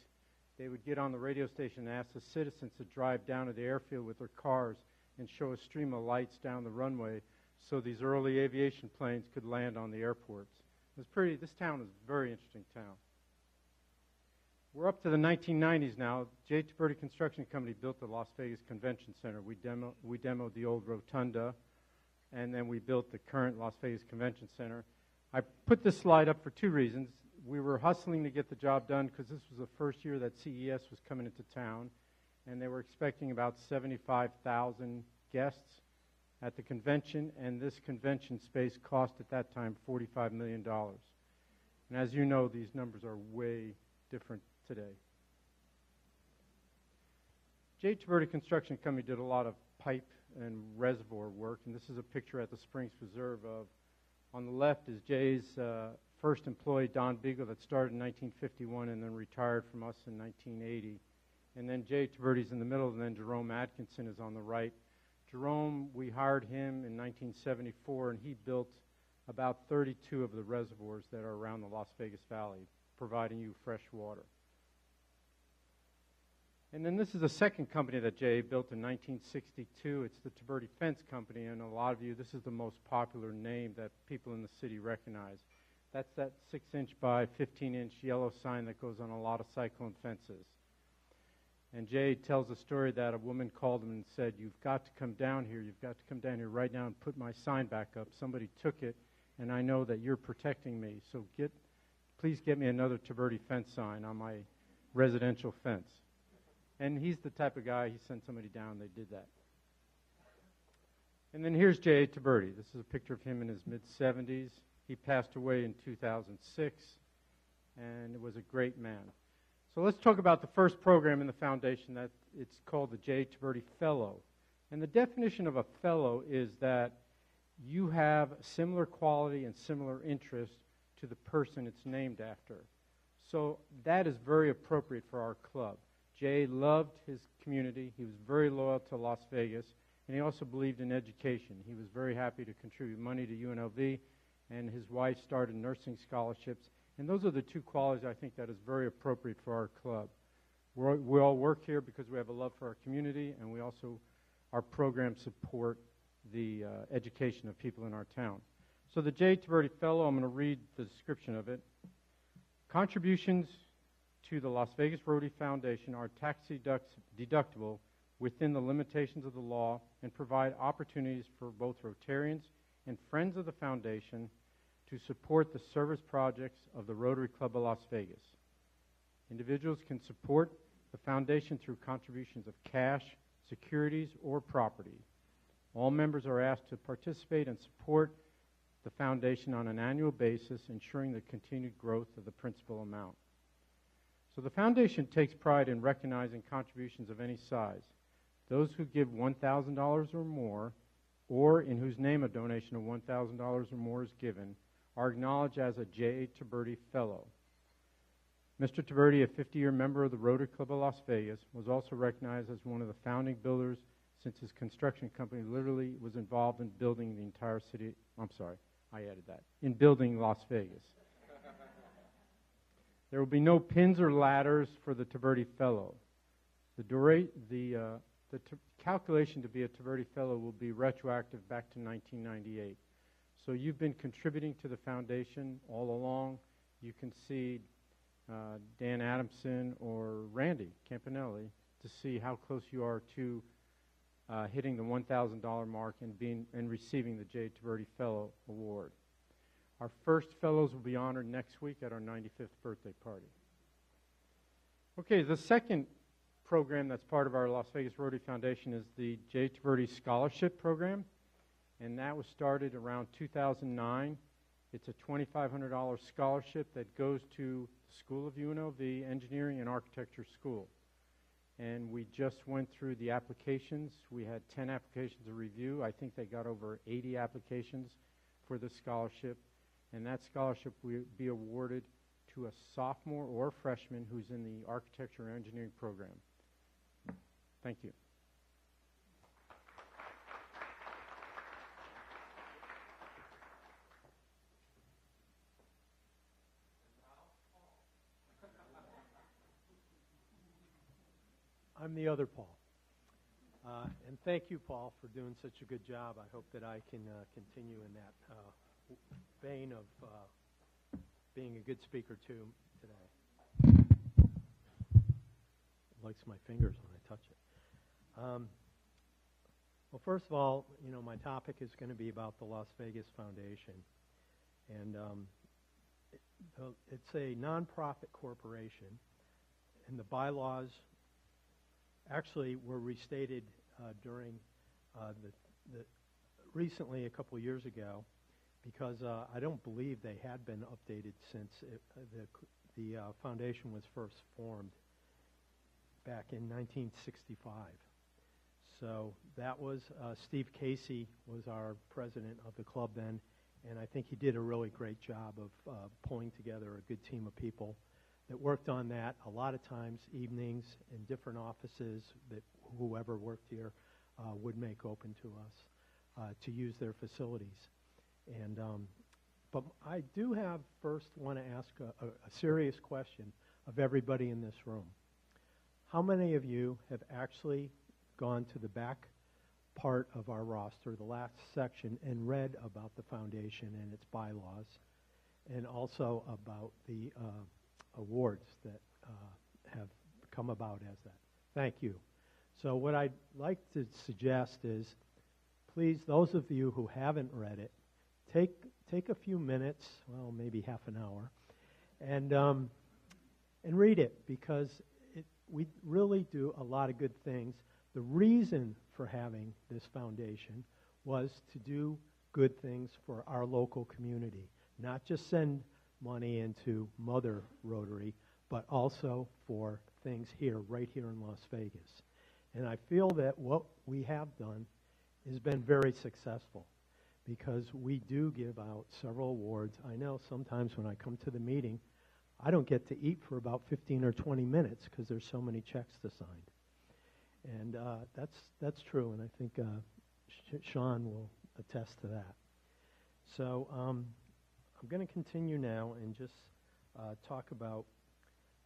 they would get on the radio station and ask the citizens to drive down to the airfield with their cars and show a stream of lights down the runway so these early aviation planes could land on the airports. This town is a very interesting town. We're up to the 1990s now. J. Tiberti Construction Company built the Las Vegas Convention Center. We demoed the old rotunda, and then we built the current Las Vegas Convention Center. I put this slide up for 2 reasons. We were hustling to get the job done because this was the first year that CES was coming into town, and they were expecting about 75,000 guests at the convention, and this convention space cost at that time $45 million. And as you know, these numbers are way different today. J. Tiberti Construction Company did a lot of pipe and reservoir work, and this is a picture at the Springs Preserve of, on the left is Jay's first employee, Don Beagle, that started in 1951 and then retired from us in 1980. And then J. Tiberti's in the middle, and then Jerome Atkinson is on the right. Jerome, we hired him in 1974, and he built about 32 of the reservoirs that are around the Las Vegas Valley, providing you fresh water. And then this is the second company that Jay built in 1962. It's the Tiberti Fence Company, and a lot of you, this is the most popular name that people in the city recognize. That's that 6-inch by 15-inch yellow sign that goes on a lot of cyclone fences. And Jay tells a story that a woman called him and said, "You've got to come down here. You've got to come down here right now and put my sign back up. Somebody took it, and I know that you're protecting me. So please get me another Tiberti fence sign on my residential fence." And he's the type of guy, he sent somebody down, they did that. And then here's J. Tiberti. This is a picture of him in his mid-70s. He passed away in 2006, and was a great man. So let's talk about the first program in the foundation. It's called the J. Tiberti Fellow. And the definition of a fellow is that you have similar quality and similar interest to the person it's named after. So that is very appropriate for our club. Jay loved his community. He was very loyal to Las Vegas, and he also believed in education. He was very happy to contribute money to UNLV, and his wife started nursing scholarships. And those are the two qualities I think that is very appropriate for our club. We all work here because we have a love for our community, and we also, our programs support the education of people in our town. So the J. Taverdi Fellow, I'm going to read the description of it. Contributions to the Las Vegas Rotary Foundation are tax deductible within the limitations of the law and provide opportunities for both Rotarians and friends of the foundation to support the service projects of the Rotary Club of Las Vegas. Individuals can support the foundation through contributions of cash, securities, or property. All members are asked to participate and support the foundation on an annual basis, ensuring the continued growth of the principal amount. So the foundation takes pride in recognizing contributions of any size. Those who give $1,000 or more, or in whose name a donation of $1,000 or more is given, are acknowledged as a J. Taverdi Fellow. Mr. Taverdi, a 50-year member of the Rotary Club of Las Vegas, was also recognized as one of the founding builders since his construction company literally was involved in building the entire city. I'm sorry, I added that. In building Las Vegas. There will be no pins or ladders for the Taverdi Fellow. The calculation to be a Taverdi Fellow will be retroactive back to 1998. So you've been contributing to the foundation all along. You can see Dan Adamson or Randy Campanelli to see how close you are to hitting the $1,000 mark and receiving the J. Taverdi Fellow Award. Our first fellows will be honored next week at our 95th birthday party. Okay, the second program that's part of our Las Vegas Rotary Foundation is the J. Taverdi Scholarship Program, and that was started around 2009. It's a $2,500 scholarship that goes to the School of UNLV Engineering and Architecture School. And we just went through the applications. We had 10 applications to review. I think they got over 80 applications for the scholarship. And that scholarship will be awarded to a sophomore or freshman who's in the architecture and engineering program. Thank you. I'm the other Paul. And thank you, Paul, for doing such a good job. I hope that I can continue in that vein of being a good speaker, too, today. It likes my fingers when I touch it. Well, first of all, you know, my topic is going to be about the Las Vegas Foundation. And it's a nonprofit corporation, and the bylaws actually were restated during recently, a couple years ago, because I don't believe they had been updated since the foundation was first formed back in 1965. So that was Steve Casey was our president of the club then, and I think he did a really great job of pulling together a good team of people that worked on that a lot of times, evenings in different offices that whoever worked here would make open to us to use their facilities. And but I do have first want to ask a serious question of everybody in this room. How many of you have actually gone to the back part of our roster, the last section, and read about the foundation and its bylaws, and also about the awards that have come about as that? Thank you. So what I'd like to suggest is, please, those of you who haven't read it, take a few minutes, well, maybe half an hour, and read it, because we really do a lot of good things. The reason for having this foundation was to do good things for our local community, not just send money into Mother Rotary, but also for things here, right here in Las Vegas. And I feel that what we have done has been very successful because we do give out several awards. I know sometimes when I come to the meeting, I don't get to eat for about 15 or 20 minutes because there's so many checks to sign. And that's true, and I think Sean will attest to that. So I'm going to continue now and just talk about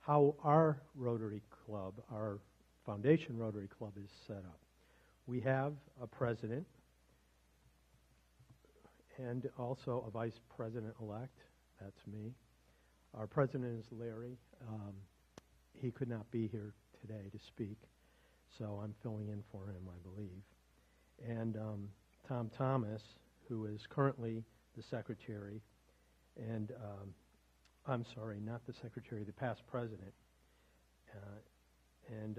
how our Rotary Club, our Foundation Rotary Club, is set up. We have a president and also a vice president-elect. That's me. Our president is Larry. He could not be here today to speak, so I'm filling in for him, I believe. And Tom Thomas, who is currently the secretary, and I'm sorry, not the secretary, the past president, and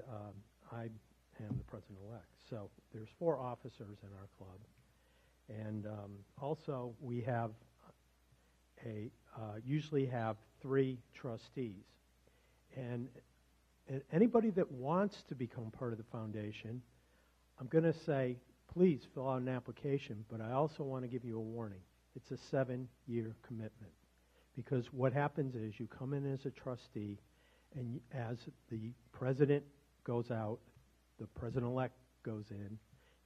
I am the president-elect. So there's 4 officers in our club. And also we have usually have 3 trustees. And anybody that wants to become part of the foundation, I'm going to say, please fill out an application, but I also want to give you a warning. It's a 7-year commitment. Because what happens is you come in as a trustee, and as the president goes out, the president-elect goes in,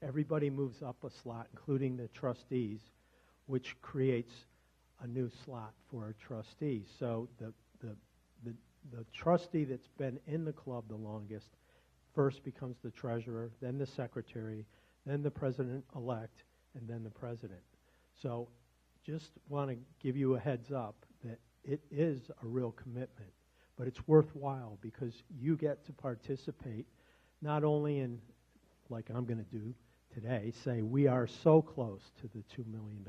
everybody moves up a slot, including the trustees, which creates a new slot for a trustee. So the trustee that's been in the club the longest first becomes the treasurer, then the secretary, then the president-elect, and then the president. So just want to give you a heads up that it is a real commitment, but it's worthwhile because you get to participate not only in, like I'm going to do today, say we are so close to the $2 million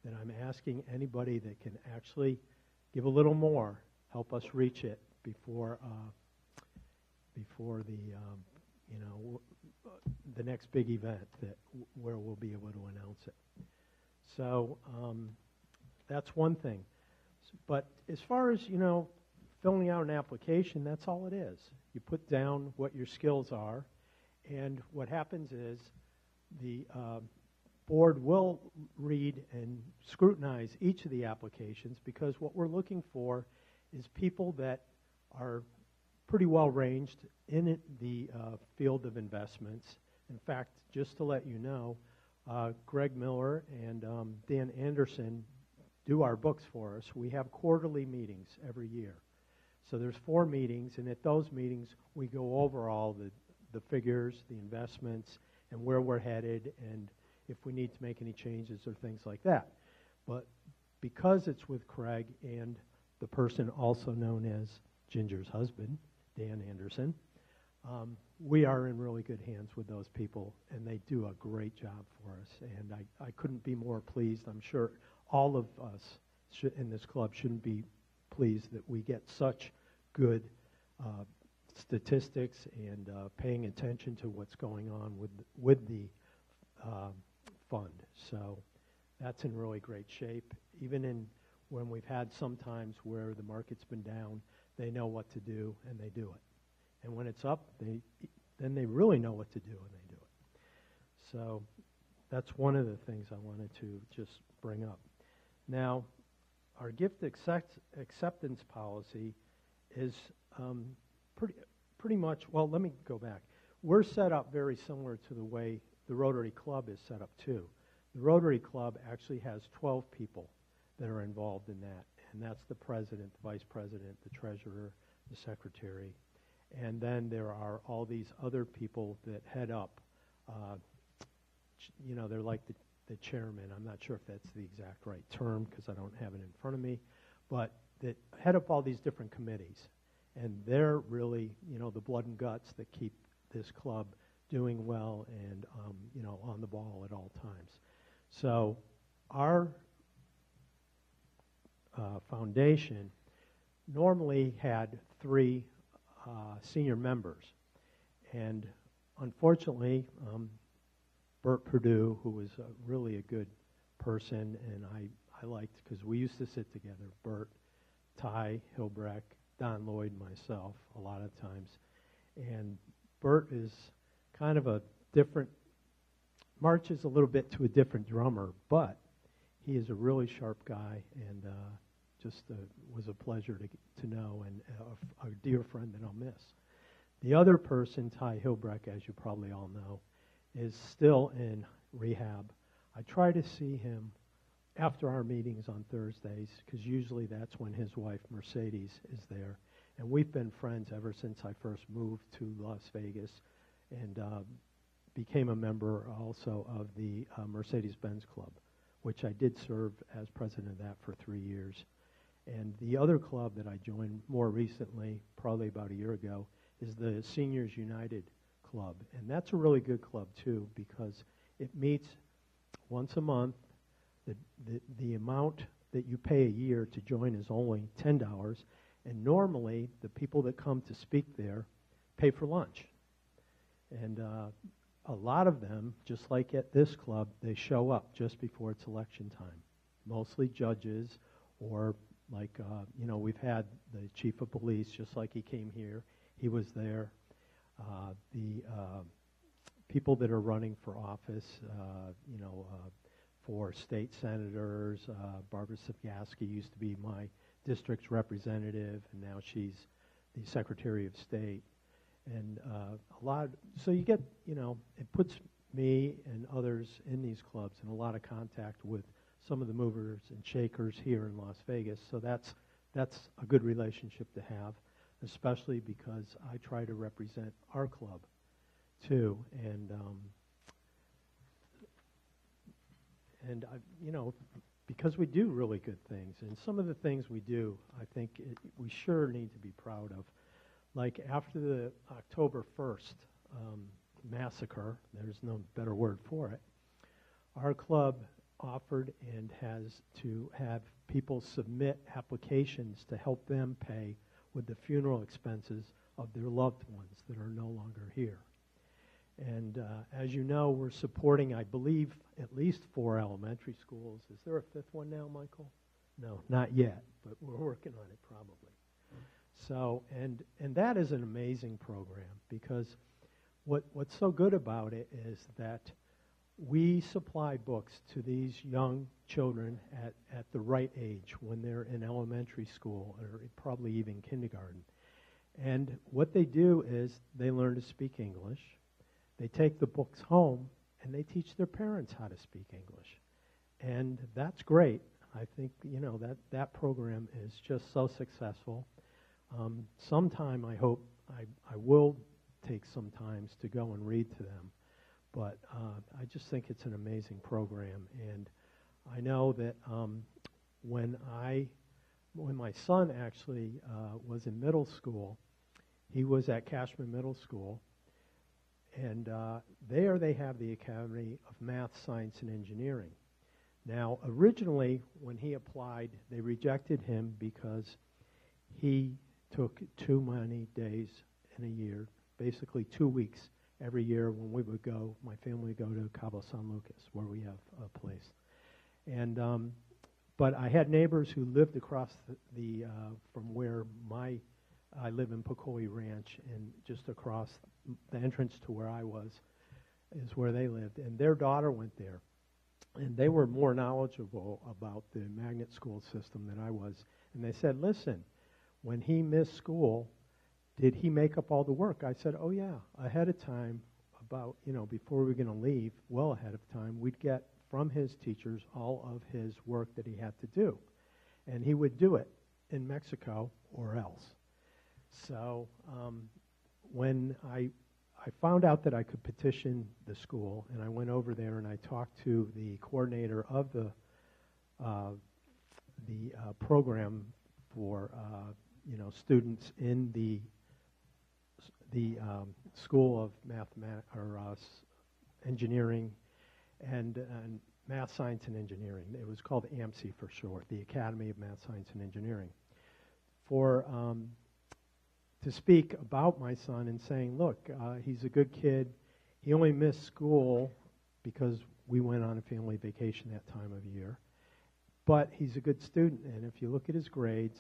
that I'm asking anybody that can actually give a little more, help us reach it before the next big event where we'll be able to announce it. So that's one thing. But as far as, filling out an application, that's all it is. You put down what your skills are, and what happens is the board will read and scrutinize each of the applications because what we're looking for is people that are pretty well ranged in the field of investments. In fact, just to let you know, Greg Miller and Dan Anderson do our books for us. We have quarterly meetings every year. So there's 4 meetings, and at those meetings we go over all the figures, the investments, and where we're headed, and if we need to make any changes or things like that. But because it's with Craig and the person also known as Ginger's husband, Dan Anderson, we are in really good hands with those people, and they do a great job for us. And I couldn't be more pleased. I'm sure all of us in this club shouldn't be pleased that we get such good statistics and paying attention to what's going on with the fund. So that's in really great shape. Even when we've had some times where the market's been down, they know what to do, and they do it. And when it's up, then they really know what to do, and they do it. So that's one of the things I wanted to just bring up. Now, our gift acceptance policy is pretty much, well, let me go back. We're set up very similar to the way the Rotary Club is set up too. The Rotary Club actually has 12 people that are involved in that, and that's the president, the vice president, the treasurer, the secretary, and then there are all these other people that head up. They're like the chairman. I'm not sure if that's the exact right term because I don't have it in front of me, but that head up all these different committees. And they're really, the blood and guts that keep this club doing well and, on the ball at all times. So our foundation normally had 3 senior members. And unfortunately, Bert Perdue, who was really a good person, and I liked, because we used to sit together, Bert, Ty Hilbrecht, Don Lloyd, myself, a lot of times. And Bert is kind of a different, marches a little bit to a different drummer, but he is a really sharp guy, and just was a pleasure to know, and a dear friend that I'll miss. The other person, Ty Hilbrecht, as you probably all know, is still in rehab. I try to see him after our meetings on Thursdays, because usually that's when his wife, Mercedes, is there. And we've been friends ever since I first moved to Las Vegas, and became a member also of the Mercedes-Benz Club, which I did serve as president of that for 3 years. And the other club that I joined more recently, probably about a year ago, is the Seniors United Club. And that's a really good club, too, because it meets once a month. The amount that you pay a year to join is only $10, and normally the people that come to speak there pay for lunch. And a lot of them, just like at this club, they show up just before it's election time. Mostly judges, or like, we've had the chief of police, just like he came here. He was there. The people that are running for office, for state senators. Barbara Sivgaski used to be my district's representative, and now she's the Secretary of State. And so you get, it puts me and others in these clubs in a lot of contact with some of the movers and shakers here in Las Vegas. So that's a good relationship to have, especially because I try to represent our club too. And because we do really good things, and some of the things we do, I think we sure need to be proud of. Like after the October 1st massacre, there's no better word for it, our club offered and has to have people submit applications to help them pay with the funeral expenses of their loved ones that are no longer here. And as you know, we're supporting, I believe, at least 4 elementary schools. Is there a 5th one now, Michael? No, not yet, but we're working on it probably. So, and that is an amazing program, because what's so good about it is that we supply books to these young children at the right age, when they're in elementary school or probably even kindergarten. And what they do is they learn to speak English. They take the books home, and they teach their parents how to speak English. And that's great. I think, that program is just so successful. Sometime I hope I will take some times to go and read to them. But I just think it's an amazing program. And I know that when my son actually was in middle school, he was at Cashman Middle School. And there they have the Academy of Math, Science, and Engineering. Now, originally, when he applied, they rejected him because he took too many days in a year, basically 2 weeks every year when we would go, my family would go to Cabo San Lucas, where we have a place. And but I had neighbors who lived across the from where I live in Pecoi Ranch, and just across the entrance to where I was is where they lived, and their daughter went there. And they were more knowledgeable about the magnet school system than I was. And they said, listen, when he missed school, did he make up all the work? I said, oh yeah, ahead of time, about, before we were going to leave, well ahead of time, we'd get from his teachers all of his work that he had to do. And he would do it in Mexico or else. So when I found out that I could petition the school, and I went over there and I talked to the coordinator of the program for students in the School of Engineering and Math, Science, and Engineering. It was called AMSI for short, the Academy of Math, Science, and Engineering. To speak about my son and saying, look, he's a good kid. He only missed school because we went on a family vacation that time of year. But he's a good student, and if you look at his grades,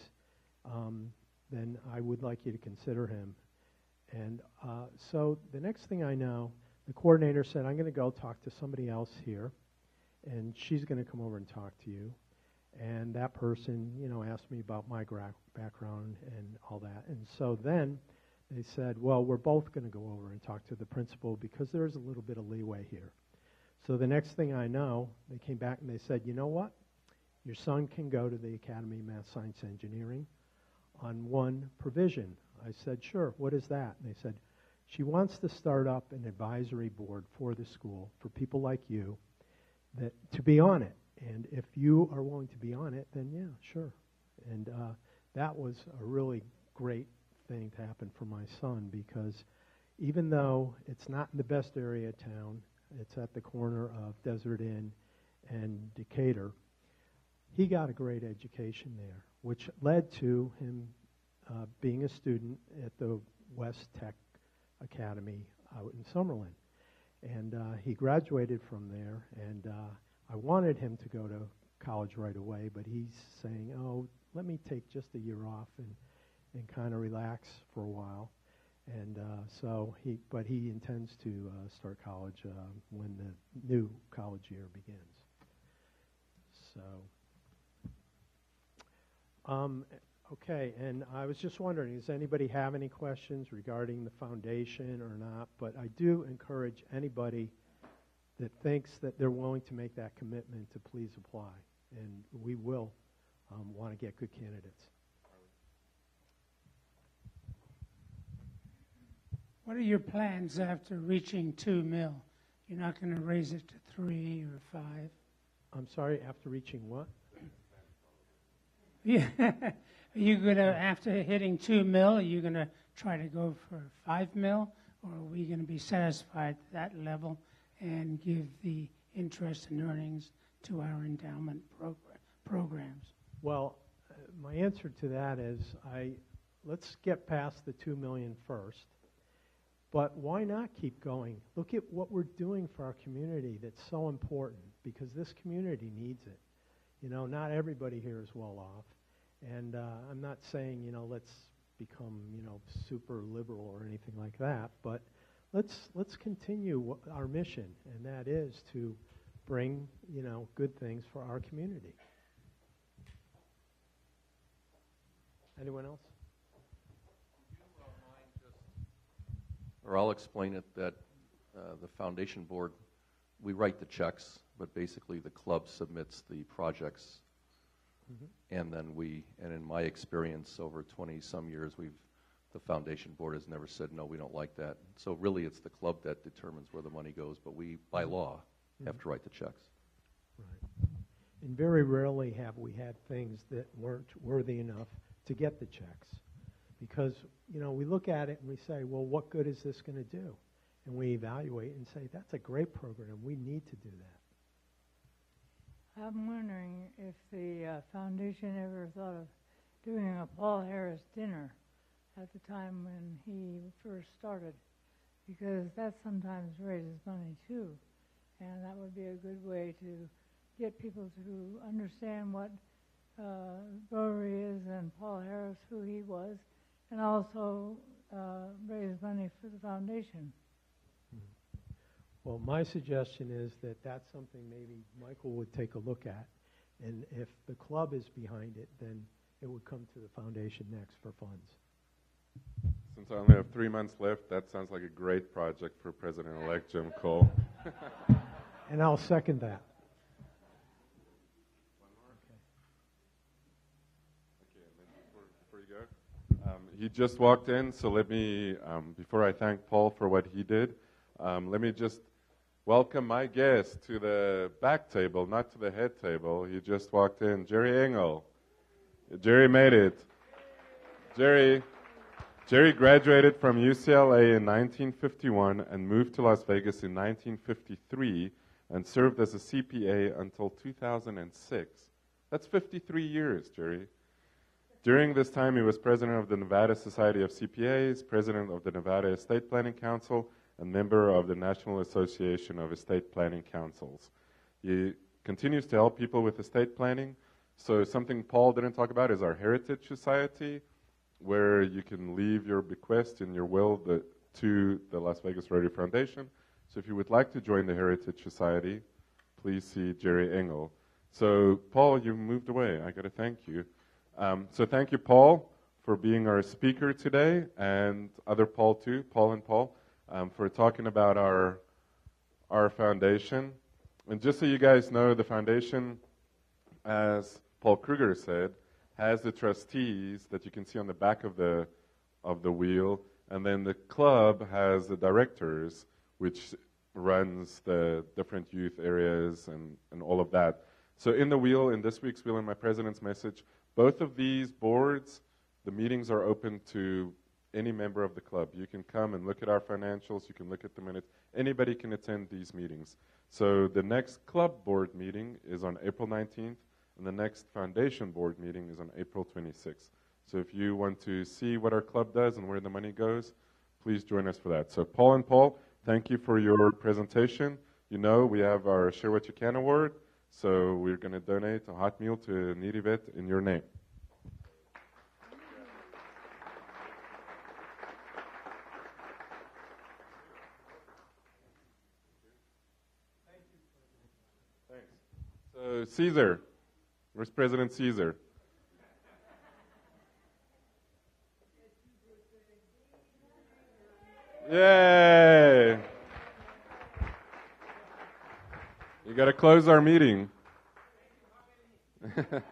then I would like you to consider him. And so the next thing I know, the coordinator said, I'm going to go talk to somebody else here, and she's going to come over and talk to you. And that person, asked me about my background and all that. And so then they said, well, we're both going to go over and talk to the principal because there's a little bit of leeway here. So the next thing I know, they came back and they said, you know what? Your son can go to the Academy of Math, Science, Engineering on one provision. I said, sure, what is that? And they said, she wants to start up an advisory board for the school, for people like you, that to be on it. And if you are willing to be on it, then yeah, sure. And that was a really great thing to happen for my son, because even though it's not in the best area of town, it's at the corner of Desert Inn and Decatur, he got a great education there, which led to him being a student at the West Tech Academy out in Summerlin. And he graduated from there, and I wanted him to go to college right away, but he's saying, oh, let me take just a year off and kind of relax for a while. And but he intends to start college when the new college year begins. So, okay, and I was just wondering, does anybody have any questions regarding the foundation or not? But I do encourage anybody that thinks that they're willing to make that commitment to please apply, and we will want to get good candidates. What are your plans after reaching 2 mil? You're not going to raise it to 3 or 5? I'm sorry, after reaching what? Yeah. Are you going to, after hitting 2 mil, are you going to try to go for 5 mil? Or are we going to be satisfied at that level and give the interest and earnings to our endowment programs? Well, my answer to that is let's get past the 2 million first. But why not keep going? Look at what we're doing for our community that's so important, because this community needs it. Not everybody here is well off. And I'm not saying, let's become, super liberal or anything like that, but let's continue our mission, and that is to bring, good things for our community. Anyone else? Or I'll explain it that the foundation board, we write the checks, but basically the club submits the projects, and then and in my experience over 20-some years, the foundation board has never said, no, we don't like that. So really it's the club that determines where the money goes, but we, by law, have to write the checks. Right. And very rarely have we had things that weren't worthy enough to get the checks. Because, we look at it and we say, well, what good is this going to do? And we evaluate and say, that's a great program. We need to do that. I'm wondering if the foundation ever thought of doing a Paul Harris dinner at the time when he first started, because that sometimes raises money too. And that would be a good way to get people to understand what Rotary is and Paul Harris, who he was, and also raise money for the foundation. Well, my suggestion is that that's something maybe Michael would take a look at. And if the club is behind it, then it would come to the foundation next for funds. Since I only have 3 months left, that sounds like a great project for President-elect Jim Cole. And I'll second that. He just walked in, so let me, before I thank Paul for what he did, let me just welcome my guest to the back table, not to the head table. He just walked in, Jerry Engel. Jerry made it. Jerry graduated from UCLA in 1951 and moved to Las Vegas in 1953 and served as a CPA until 2006. That's 53 years, Jerry. During this time, he was president of the Nevada Society of CPAs, president of the Nevada Estate Planning Council, and member of the National Association of Estate Planning Councils. He continues to help people with estate planning. So something Paul didn't talk about is our Heritage Society, where you can leave your bequest in your will to the Las Vegas Rotary Foundation. So if you would like to join the Heritage Society, please see Jerry Engel. So Paul, you moved away. I got to thank you. So thank you, Paul, for being our speaker today, and other Paul too, Paul and Paul, for talking about our foundation. And just so you guys know, the foundation, as Paul Kruger said, has the trustees that you can see on the back of the wheel, and then the club has the directors, which runs the different youth areas and all of that. So in the wheel, in this week's wheel, in my president's message, both of these boards, the meetings are open to any member of the club. You can come and look at our financials. You can look at the minutes. Anybody can attend these meetings. So the next club board meeting is on April 19th, and the next foundation board meeting is on April 26th. So if you want to see what our club does and where the money goes, please join us for that. So Paul and Paul, thank you for your presentation. You know we have our Share What You Can award, so we're going to donate a hot meal to a needy vet in your name. Thanks. So Cesar, where's President Cesar? Yay! You got to close our meeting. We're going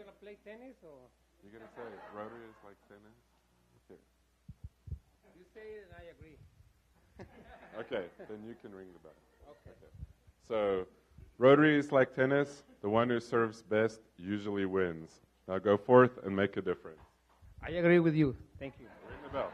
to play tennis or? You're going to say Rotary is like tennis? Okay. You say it and I agree. Okay, then you can ring the bell. Okay. So, Rotary is like tennis. The one who serves best usually wins. Now go forth and make a difference. I agree with you. Thank you. Ring the bell.